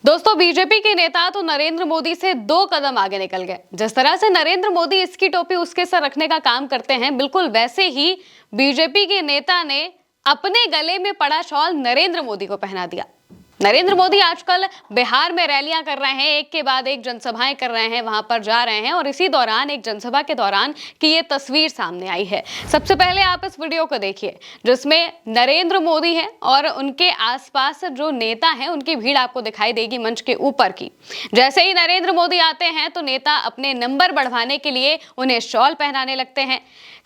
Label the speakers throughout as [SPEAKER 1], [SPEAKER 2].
[SPEAKER 1] दोस्तों, बीजेपी के नेता तो नरेंद्र मोदी से 2 कदम आगे निकल गए। जिस तरह से नरेंद्र मोदी इसकी टोपी उसके सर रखने का काम करते हैं, बिल्कुल वैसे ही बीजेपी के नेता ने अपने गले में पड़ा शॉल नरेंद्र मोदी को पहना दिया। नरेंद्र मोदी आजकल बिहार में रैलियां कर रहे हैं, एक के बाद एक जनसभाएं कर रहे हैं, वहां पर जा रहे हैं और इसी दौरान एक जनसभा के दौरान की ये तस्वीर सामने आई है। सबसे पहले आप इस वीडियो को देखिए जिसमें नरेंद्र मोदी है और उनके आसपास जो नेता हैं उनकी भीड़ आपको दिखाई देगी मंच के ऊपर की। जैसे ही नरेंद्र मोदी आते हैं तो नेता अपने नंबर बढ़वाने के लिए उन्हें शॉल पहनाने लगते हैं।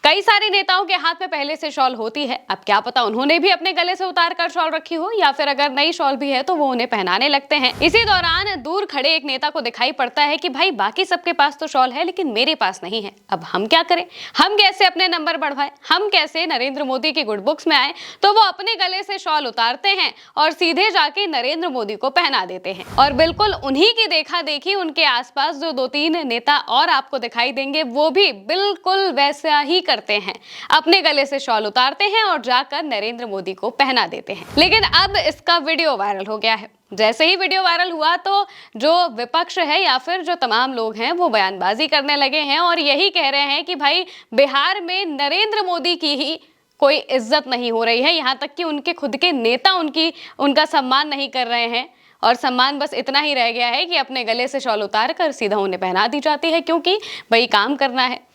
[SPEAKER 1] कई सारे नेताओं के हाथ में पहले से शॉल होती है, अब क्या पता उन्होंने भी अपने गले से उतार कर शॉल रखी हो या फिर अगर नई शॉल भी है तो वो उन्हें पहनाने लगते हैं। इसी दौरान दूर खड़े एक नेता को दिखाई पड़ता है कि भाई बाकी सबके पास तो शॉल है लेकिन मेरे पास नहीं है, अब हम क्या करें, हम कैसे अपने नंबर बढ़वाएं, हम कैसे नरेंद्र मोदी की गुड बुक्स में आए। तो वो अपने गले से शॉल उतारते हैं और सीधे जाके नरेंद्र मोदी को पहना देते हैं। और बिल्कुल उन्हीं की देखा देखी उनके आसपास जो 2-3 नेता और आपको दिखाई देंगे वो भी बिल्कुल वैसा ही करते हैं, अपने गले से शॉल उतारते हैं और जाकर नरेंद्र मोदी को पहना देते हैं। लेकिन अब इसका वीडियो वायरल हो गया है। जैसे ही वीडियो वायरल हुआ तो जो विपक्ष है या फिर जो तमाम लोग हैं वो बयानबाजी करने लगे हैं और यही कह रहे हैं कि भाई बिहार में नरेंद्र मोदी की ही कोई इज्जत नहीं हो रही है, यहाँ तक कि उनके खुद के नेता उनका सम्मान नहीं कर रहे हैं और सम्मान बस इतना ही रह गया है कि अपने गले से शॉल उतार कर सीधा उन्हें पहना दी जाती है, क्योंकि भाई काम करना है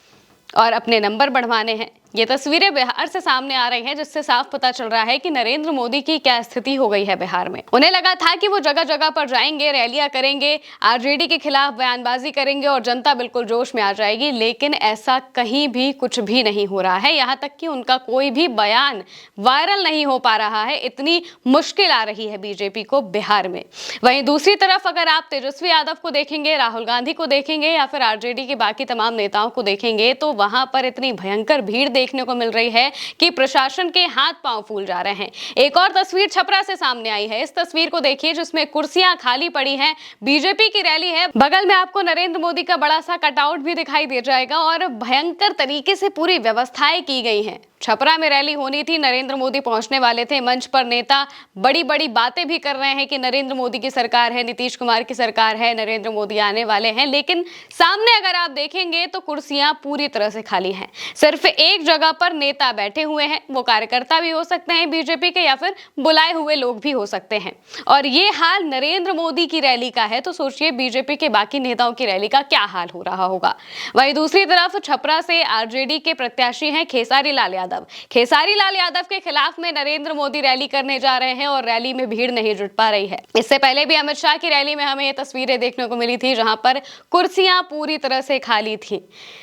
[SPEAKER 1] और अपने नंबर बढ़वाने हैं। ये तस्वीरें बिहार से सामने आ रही हैं जिससे साफ पता चल रहा है कि नरेंद्र मोदी की क्या स्थिति हो गई है बिहार में। उन्हें लगा था कि वो जगह जगह पर जाएंगे, रैलियां करेंगे, आरजेडी के खिलाफ बयानबाजी करेंगे और जनता बिल्कुल जोश में आ जाएगी, लेकिन ऐसा कहीं भी कुछ भी नहीं हो रहा है। यहाँ तक कि उनका कोई भी बयान वायरल नहीं हो पा रहा है, इतनी मुश्किल आ रही है बीजेपी को बिहार में। वहीं दूसरी तरफ अगर आप तेजस्वी यादव को देखेंगे, राहुल गांधी को देखेंगे या फिर आरजेडी के बाकी तमाम नेताओं को देखेंगे तो वहां पर इतनी भयंकर भीड़ देखने को मिल रही है कि प्रशासन के हाथ पांव फूल जा रहे हैं। एक और तस्वीर छपरा से सामने आई है, इस तस्वीर को देखिए जिसमें कुर्सियां खाली पड़ी हैं, बीजेपी की रैली है, बगल में आपको नरेंद्र मोदी का बड़ा सा कटआउट भी दिखाई दे जाएगा और भयंकर तरीके से पूरी व्यवस्थाएं की गई हैं। छपरा में रैली होनी थी, नरेंद्र मोदी पहुंचने वाले थे, मंच पर नेता बड़ी बड़ी बातें भी कर रहे हैं कि नरेंद्र मोदी की सरकार है, नीतीश कुमार की सरकार है, नरेंद्र मोदी आने वाले हैं, लेकिन सामने अगर आप देखेंगे तो कुर्सियां पूरी तरह से खाली हैं। सिर्फ एक जगह पर नेता बैठे हुए हैं, वो कार्यकर्ता भी हो सकते हैं बीजेपी के या फिर बुलाए हुए लोग भी हो सकते हैं। और ये हाल नरेंद्र मोदी की रैली का है तो सोचिए बीजेपी के बाकी नेताओं की रैली का क्या हाल हो रहा होगा। वहीं दूसरी तरफ छपरा से आरजेडी के प्रत्याशी हैं खेसारी लाल यादव। खेसारी लाल यादव के खिलाफ में नरेंद्र मोदी रैली करने जा रहे हैं और रैली में भीड़ नहीं जुट पा रही है। इससे पहले भी अमित शाह की रैली में हमें ये तस्वीरें देखने को मिली थी जहां पर कुर्सियां पूरी तरह से खाली थी।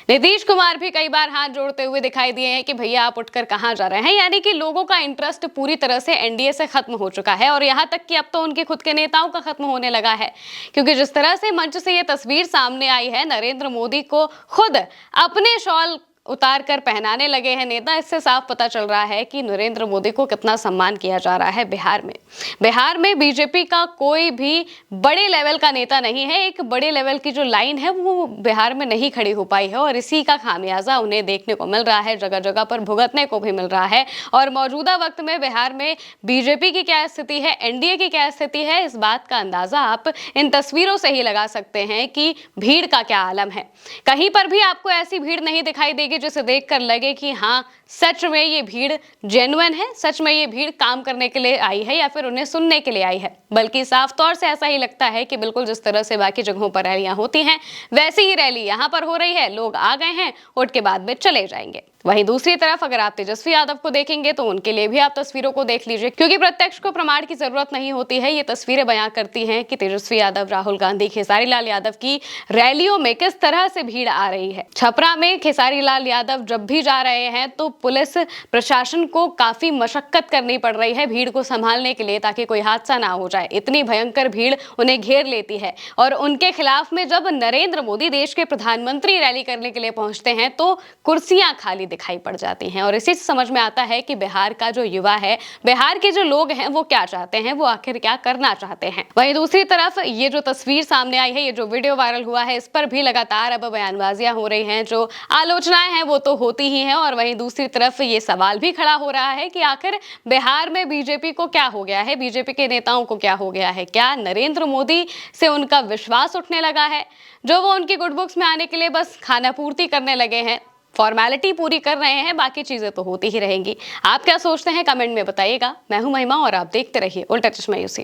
[SPEAKER 1] नीतीश कुमार भी कई बार हाथ जोड़ते हुए दिखाई दिए हैं कि भैया आप उठकर कहां जा रहे हैं, यानी कि लोगों का इंटरेस्ट पूरी तरह से एनडीए से खत्म हो चुका है और यहां तक कि अब तो उनके खुद के नेताओं का खत्म होने लगा है, क्योंकि जिस तरह से मंच से ये तस्वीर सामने आई है, नरेंद्र मोदी को खुद अपने शॉल उतार कर पहनाने लगे हैं नेता। इससे साफ पता चल रहा है कि नरेंद्र मोदी को कितना सम्मान किया जा रहा है बिहार में। बिहार में बीजेपी का कोई भी बड़े लेवल का नेता नहीं है, एक बड़े लेवल की जो लाइन है वो बिहार में नहीं खड़ी हो पाई है और इसी का खामियाजा उन्हें देखने को मिल रहा है, जगह जगह पर भुगतने को भी मिल रहा है। और मौजूदा वक्त में बिहार में बीजेपी की क्या स्थिति है, एनडीए की क्या स्थिति है, इस बात का अंदाजा आप इन तस्वीरों से ही लगा सकते हैं कि भीड़ का क्या आलम है। कहीं पर भी आपको ऐसी भीड़ नहीं दिखाई देगी जिसे देखकर लगे कि हाँ सच में ये भीड़ जेन्युइन है, सच में ये भीड़ काम करने के लिए आई है या फिर उन्हें सुनने के लिए आई है, बल्कि साफ तौर से ऐसा ही लगता है कि बिल्कुल जिस तरह से बाकी जगहों पर रैलियां होती हैं वैसी ही रैली यहाँ पर हो रही है। लोग आ गए हैं, उठ के बाद में चले जाएंगे। वहीं दूसरी तरफ अगर आप तेजस्वी यादव को देखेंगे तो उनके लिए भी आप तस्वीरों को देख लीजिए, क्योंकि प्रत्यक्ष को प्रमाण की जरूरत नहीं होती है। ये तस्वीरें बयां करती हैं कि तेजस्वी यादव, राहुल गांधी, खेसारी लाल यादव की रैलियों में किस तरह से भीड़ आ रही है। छपरा में खेसारी लाल यादव जब भी जा रहे हैं तो पुलिस प्रशासन को काफी मशक्कत करनी पड़ रही है भीड़ को संभालने के लिए, ताकि कोई हादसा ना हो जाए। इतनी भयंकर भीड़ उन्हें घेर लेती है और उनके खिलाफ में जब नरेंद्र मोदी देश के प्रधानमंत्री रैली करने के लिए पहुंचते हैं तो कुर्सियां खाली दिखाई पड़ जाती हैं। और इसी से समझ में आता है कि बिहार का जो युवा है, बिहार के जो लोग हैं वो क्या चाहते हैं, वो आखिर क्या करना चाहते हैं। वहीं दूसरी तरफ ये जो तस्वीर सामने आई है, ये जो वीडियो वायरल हुआ है, इस पर भी लगातार अब बयानबाजियां हो रही हैं, जो आलोचनाएं हैं वो तो होती ही हैं, और वहीं दूसरी तरफ ये सवाल भी खड़ा हो रहा है कि आखिर बिहार में बीजेपी को क्या हो गया है, बीजेपी के नेताओं को क्या हो गया है? क्या नरेंद्र मोदी से उनका विश्वास उठने लगा है, जो वो उनकी गुड बुक्स में आने के लिए बस खाना पूर्ति करने लगे हैं, फॉर्मेलिटी पूरी कर रहे हैं, बाकी चीजें तो होती ही रहेंगी। आप क्या सोचते हैं कमेंट में बताइएगा। मैं हूं महिमा और आप देखते रहिए उल्टा चश्मा यूसी।